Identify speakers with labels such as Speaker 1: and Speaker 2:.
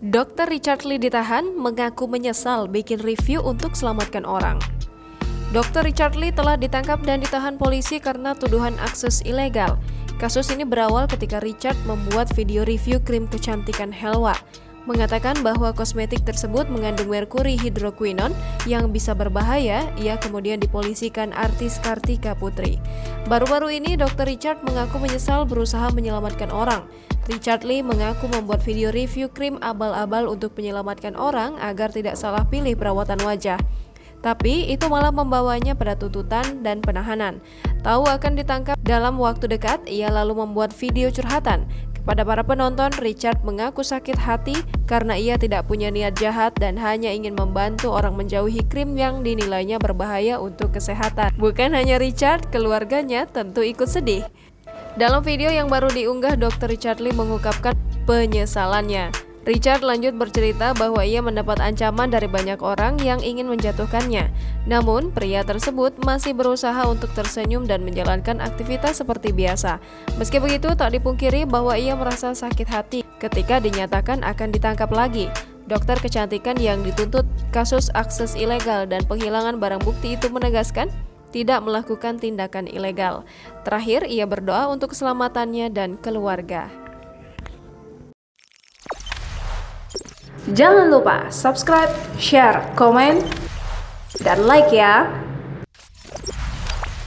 Speaker 1: Dr. Richard Lee ditahan, mengaku menyesal bikin review untuk selamatkan orang. Dr. Richard Lee telah ditangkap dan ditahan polisi karena tuduhan akses ilegal. Kasus ini berawal ketika Richard membuat video review krim kecantikan Helwa, mengatakan bahwa kosmetik tersebut mengandung merkuri hidroquinone yang bisa berbahaya. Ia kemudian dipolisikan artis Kartika Putri. Baru-baru ini Dr. Richard mengaku menyesal berusaha menyelamatkan orang. Richard Lee mengaku membuat video review krim abal-abal untuk menyelamatkan orang agar tidak salah pilih perawatan wajah. Tapi itu malah membawanya pada tuntutan dan penahanan. Tahu akan ditangkap dalam waktu dekat, ia lalu membuat video curhatan. Kepada para penonton, Richard mengaku sakit hati karena ia tidak punya niat jahat dan hanya ingin membantu orang menjauhi krim yang dinilainya berbahaya untuk kesehatan. Bukan hanya Richard, keluarganya tentu ikut sedih. Dalam video yang baru diunggah, Dr. Richard Lee mengungkapkan penyesalannya. Richard lanjut bercerita bahwa ia mendapat ancaman dari banyak orang yang ingin menjatuhkannya. Namun, pria tersebut masih berusaha untuk tersenyum dan menjalankan aktivitas seperti biasa. Meski begitu, tak dipungkiri bahwa ia merasa sakit hati ketika dinyatakan akan ditangkap lagi. Dokter kecantikan yang dituntut kasus akses ilegal dan penghilangan barang bukti itu menegaskan tidak melakukan tindakan ilegal. Terakhir, ia berdoa untuk keselamatannya dan keluarga. Jangan lupa subscribe, share, komen, dan like ya!